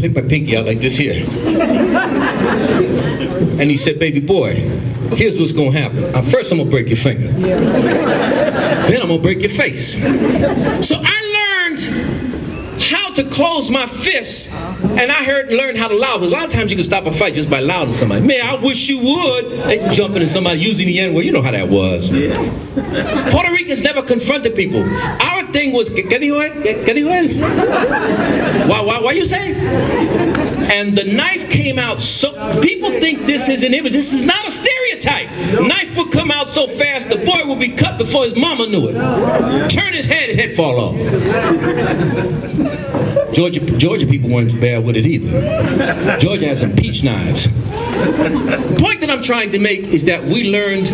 my pinky out like this here. And he said, baby boy, here's what's gonna happen. First I'm gonna break your finger. Then I'm gonna break your face. So I learned how to close my fists, and I learned how to loud. Because a lot of times you can stop a fight just by louding somebody. Man, I wish you would. They jumping at somebody using the N-word. You know how that was. Puerto Ricans never confronted people. Our thing was, ¿Qué dijo él? ¿Qué dijo él? Why you say? And the knife came out so, people think this is an image. This is not a stereotype. Knife would come out so fast, the boy would be cut before his mama knew it. Turn his head fall off. Georgia people weren't bad with it either. Georgia has some peach knives. The point that I'm trying to make is that we learned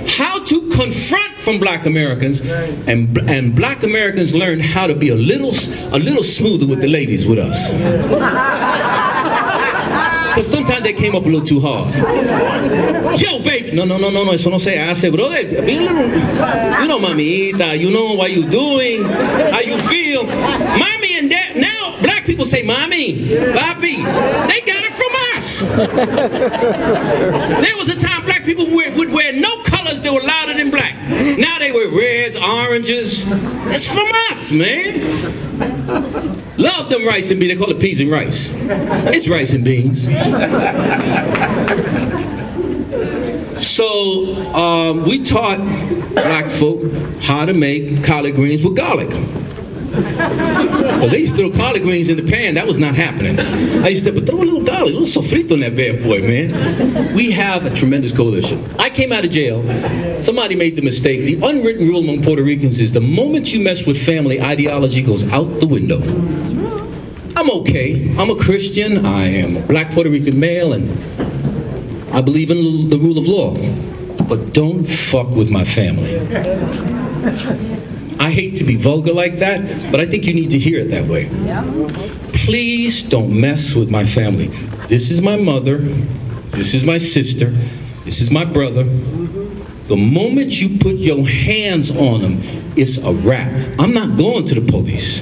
how to confront from black Americans, and black Americans learned how to be a little smoother with the ladies with us. Because sometimes they came up a little too hard. Yo, baby. No, eso no se hace, brother. Be a little, you know, mamita, you know what you doing, how you feel. Mommy and dad, now black people say, mommy, papi. They got it from us. There was a time black people would wear no colors that were louder than black. Now they wear reds, oranges. It's from us, man. Love them rice and beans. They call it peas and rice. It's rice and beans. So we taught black folk how to make collard greens with garlic. Because they used to throw collard greens in the pan. That was not happening. I used to throw a little garlic, a little sofrito on that bad boy, man. We have a tremendous coalition. I came out of jail. Somebody made the mistake. The unwritten rule among Puerto Ricans is the moment you mess with family, ideology goes out the window. I'm okay. I'm a Christian. I am a black Puerto Rican male, and I believe in the rule of law. But don't fuck with my family. I hate to be vulgar like that, but I think you need to hear it that way. Please don't mess with my family. This is my mother. This is my sister. This is my brother. The moment you put your hands on them, it's a wrap. I'm not going to the police.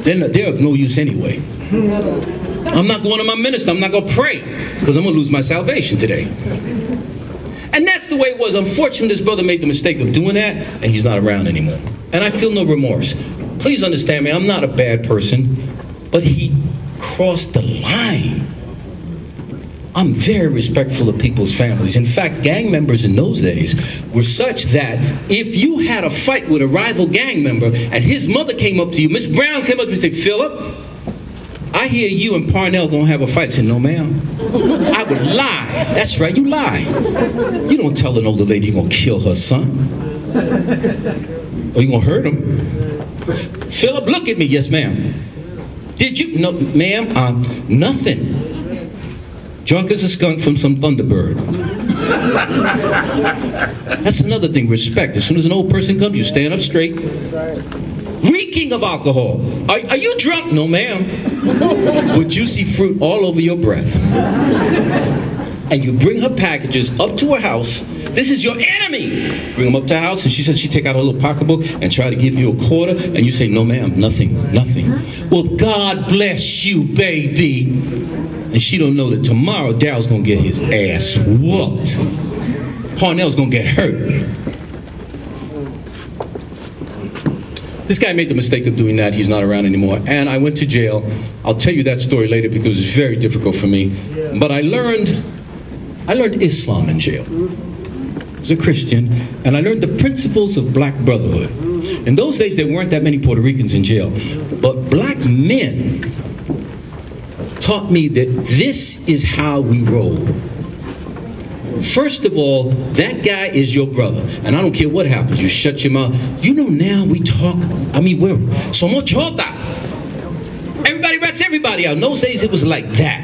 They're of no use anyway. I'm not going to my minister. I'm not going to pray, because I'm going to lose my salvation today. And that's the way it was. Unfortunately, this brother made the mistake of doing that, and he's not around anymore. And I feel no remorse. Please understand me, I'm not a bad person, but he crossed the line. I'm very respectful of people's families. In fact, gang members in those days were such that if you had a fight with a rival gang member and his mother came up to you, Miss Brown came up to you and said, Philip, I hear you and Parnell gonna have a fight. I said, no, ma'am. I would lie. That's right, you lie. You don't tell an older lady you're gonna kill her son. Or you're gonna hurt him. Philip, look at me. Yes, ma'am. Did you? No, ma'am. Nothing. Drunk as a skunk from some Thunderbird. That's another thing, respect. As soon as an old person comes, you stand up straight. That's right. Reeking of alcohol. Are you drunk? No, ma'am. With juicy fruit all over your breath. And you bring her packages up to her house. This is your enemy. Bring them up to her house, and she said she'd take out her little pocketbook and try to give you a quarter, and you say, no, ma'am, nothing. Well, God bless you, baby. And she don't know that tomorrow Daryl's gonna get his ass whooped. Parnell's gonna get hurt. This guy made the mistake of doing that. He's not around anymore. And I went to jail. I'll tell you that story later because it's very difficult for me. But I learned Islam in jail. I was a Christian, and I learned the principles of black brotherhood. In those days, there weren't that many Puerto Ricans in jail. But black men taught me that this is how we roll. First of all, that guy is your brother. And I don't care what happens. You shut your mouth. You know, now we talk, we're somos chota. Everybody rats everybody out. In those days, it was like that.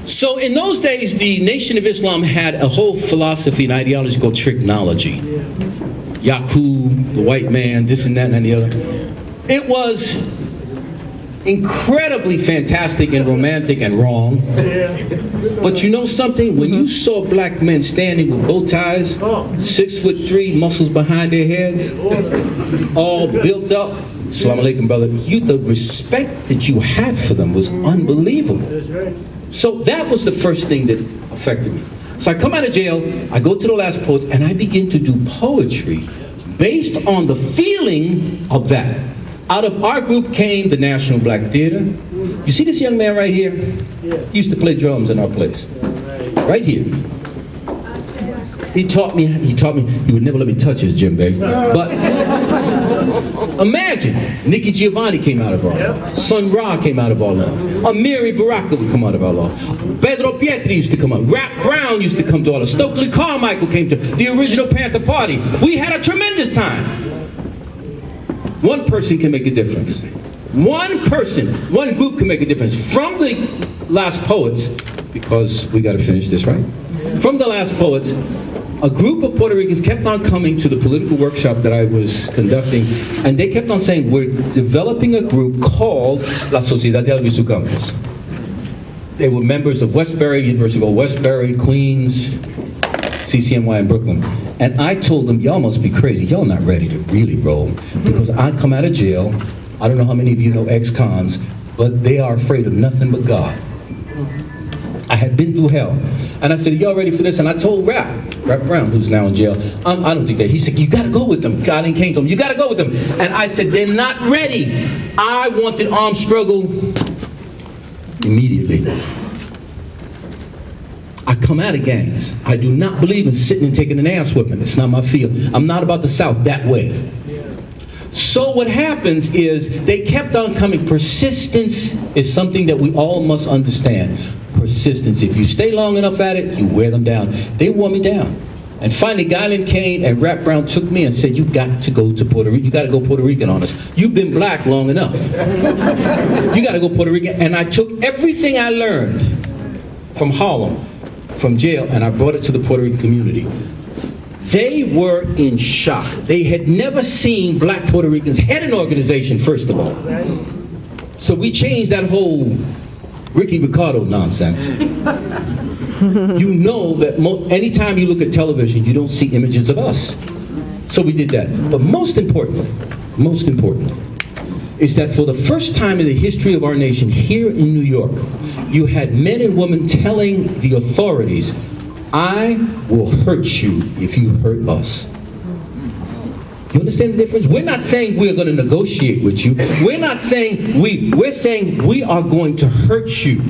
So in those days, the Nation of Islam had a whole philosophy and ideology called tricknology. Yaku, the white man, this and that and the other. It was incredibly fantastic and romantic and wrong. But you know something? When you saw black men standing with bow ties, 6'3", muscles behind their heads, all built up, Assalamu alaikum, brother. The respect that you had for them was unbelievable. So that was the first thing that affected me. So I come out of jail, I go to the last poets, and I begin to do poetry based on the feeling of that. Out of our group came the National Black Theater. You see this young man right here? He used to play drums in our place. Right here. He taught me, he would never let me touch his djembe. But imagine, Nikki Giovanni came out of our law. Sun Ra came out of our law. Amiri Baraka would come out of our law. Pedro Pietri used to come out. Rap Brown used to come to our law. Stokely Carmichael came to the original Panther Party. We had a tremendous time. One person can make a difference. One person, one group can make a difference. From the last poets, because we got to finish this, right? From the last poets, a group of Puerto Ricans kept on coming to the political workshop that I was conducting, and they kept on saying, we're developing a group called La Sociedad de Albizu Campos. They were members of Westbury, University of Westbury, Queens, CCNY in Brooklyn. And I told them, y'all must be crazy. Y'all not ready to really roll. Because I come out of jail, I don't know how many of you know ex-cons, but they are afraid of nothing but God. I had been through hell. And I said, are y'all ready for this? And I told Rap Brown, who's now in jail, I don't think that. He said, you gotta go with them. God came to him, you gotta go with them. And I said, they're not ready. I wanted armed struggle immediately. I come out of gangs. I do not believe in sitting and taking an ass whipping. It's not my field. I'm not about the South that way. So what happens is they kept on coming. Persistence is something that we all must understand. Persistence. If you stay long enough at it, you wear them down. They wore me down. And finally, Guylin Kane and Rap Brown took me and said, you got to go to Puerto Rico. You got to go Puerto Rican on us. You've been black long enough. You got to go Puerto Rican. And I took everything I learned from Harlem, from jail, and I brought it to the Puerto Rican community. They were in shock. They had never seen black Puerto Ricans head an organization, first of all. So we changed that whole Ricky Ricardo nonsense. You know that anytime you look at television, you don't see images of us. So we did that. But most important, is that for the first time in the history of our nation, here in New York, you had men and women telling the authorities, I will hurt you if you hurt us. You understand the difference? We're not saying we're going to negotiate with you. We're not saying we're saying we are going to hurt you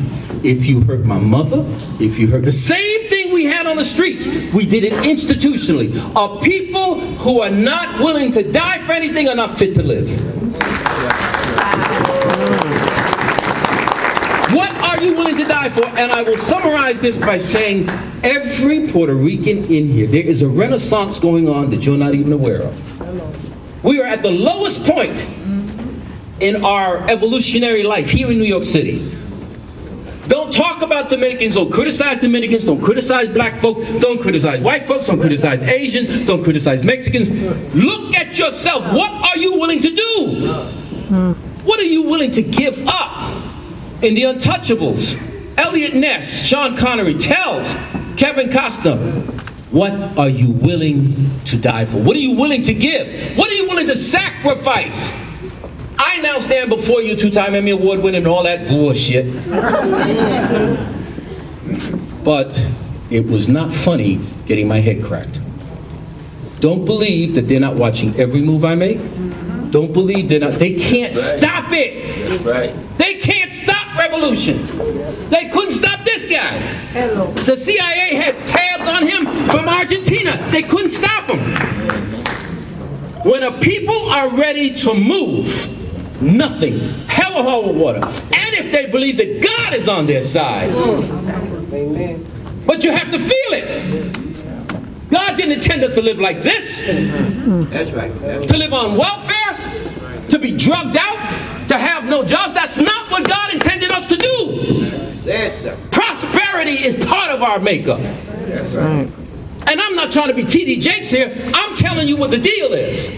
if you hurt my mother, if you hurt the same thing we had on the streets. We did it institutionally. Are people who are not willing to die for anything are not fit to live. What are you willing to die for? And I will summarize this by saying every Puerto Rican in here, there is a renaissance going on that you're not even aware of. We are at the lowest point in our evolutionary life here in New York City. Don't talk about Dominicans, don't criticize Dominicans, don't criticize black folk, don't criticize white folks, don't criticize Asians, don't criticize Mexicans. Look at yourself. What are you willing to do? What are you willing to give up? In The Untouchables, Elliot Ness, Sean Connery tells Kevin Costner, what are you willing to die for? What are you willing to give? What are you willing to sacrifice? I now stand before you, two-time Emmy Award winner and all that bullshit. But it was not funny getting my head cracked. Don't believe that they're not watching every move I make. Don't believe they can't stop it. That's right. They can't stop revolution. They couldn't stop this guy. The CIA had tabs on him from Argentina. They couldn't stop him. When a people are ready to move, nothing, hell or high water. And if they believe that God is on their side. Amen. But you have to feel it. God didn't intend us to live like this. That's right. To live on welfare, to be drugged out, to have no jobs. That's not what God intended us to do. Prosperity is part of our makeup. That's right. And I'm not trying to be T.D. Jakes here. I'm telling you what the deal is.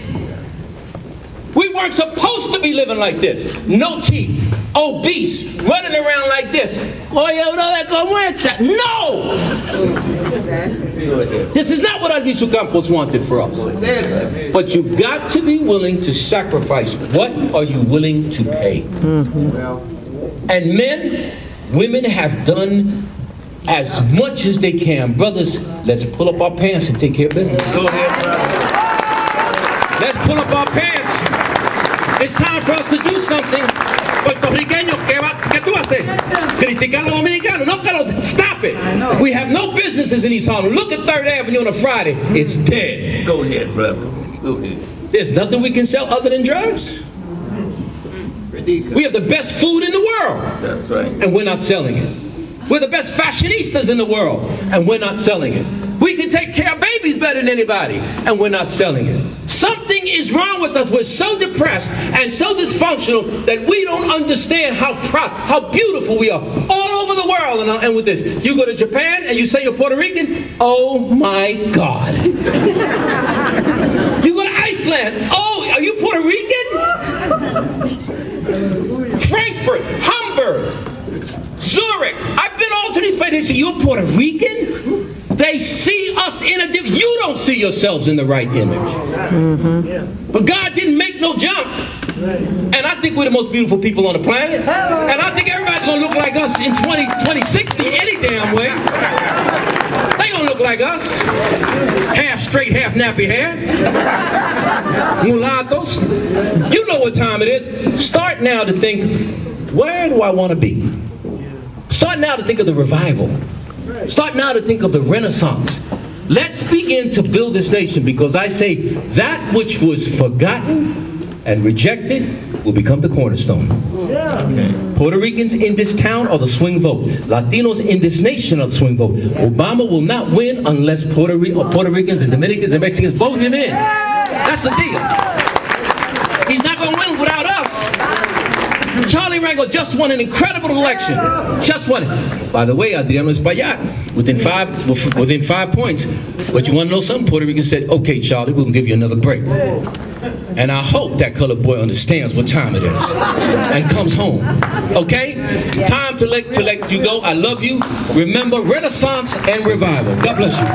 We weren't supposed to be living like this. No teeth, obese, running around like this. Oye, brother, ¿cómo está? No! This is not what Albizu Campos wanted for us. But you've got to be willing to sacrifice. What are you willing to pay? And men, women have done as much as they can. Brothers, let's pull up our pants and take care of business. Go ahead. Let's pull up our pants. It's time for us to do something. Puertorriqueños, ¿qué tú haces? Criticar a los dominicanos. No, stop it. We have no businesses in East Harlem. Look at 3rd Avenue on a Friday. It's dead. Go ahead, brother. Go ahead. There's nothing we can sell other than drugs. We have the best food in the world. That's right. And we're not selling it. We're the best fashionistas in the world, and we're not selling it. We can take care of babies better than anybody, and we're not selling it. Something is wrong with us. We're so depressed and so dysfunctional that we don't understand how proud, how beautiful we are all over the world. And with this, you go to Japan and you say you're Puerto Rican, oh my God. You go to Iceland, oh, are you Puerto Rican? Frankfurt, Hamburg, Zurich. I've been all to these places. They say, you're Puerto Rican? They see us in a different... You don't see yourselves in the right image. But God didn't make no jump. And I think we're the most beautiful people on the planet. And I think everybody's going to look like us in 2060 any damn way. They going to look like us. Half straight, half nappy hair. Mulattoes. You know what time it is. Start now to think, where do I want to be? Start now to think of the revival. Start now to think of the Renaissance. Let's begin to build this nation, because I say that which was forgotten and rejected will become the cornerstone. Puerto Ricans in this town are the swing vote. Latinos in this nation are the swing vote. Obama will not win unless Puerto Ricans and Dominicans and Mexicans vote him in. That's the deal. He's not going to win without us. Charlie Rangel just won an incredible election. Just won it. By the way, Adriano Espaillat, within five points. But you want to know something? Puerto Rican said, okay, Charlie, we'll give you another break. And I hope that colored boy understands what time it is and comes home. Okay? Time to let you go. I love you. Remember, Renaissance and revival. God bless you.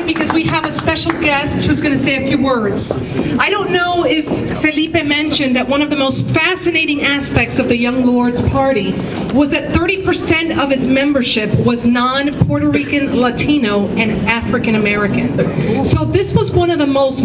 Because we have a special guest who's going to say a few words. I don't know if Felipe mentioned that one of the most fascinating aspects of the Young Lords Party was that 30% of its membership was non-Puerto Rican, Latino, and African American. So this was one of the most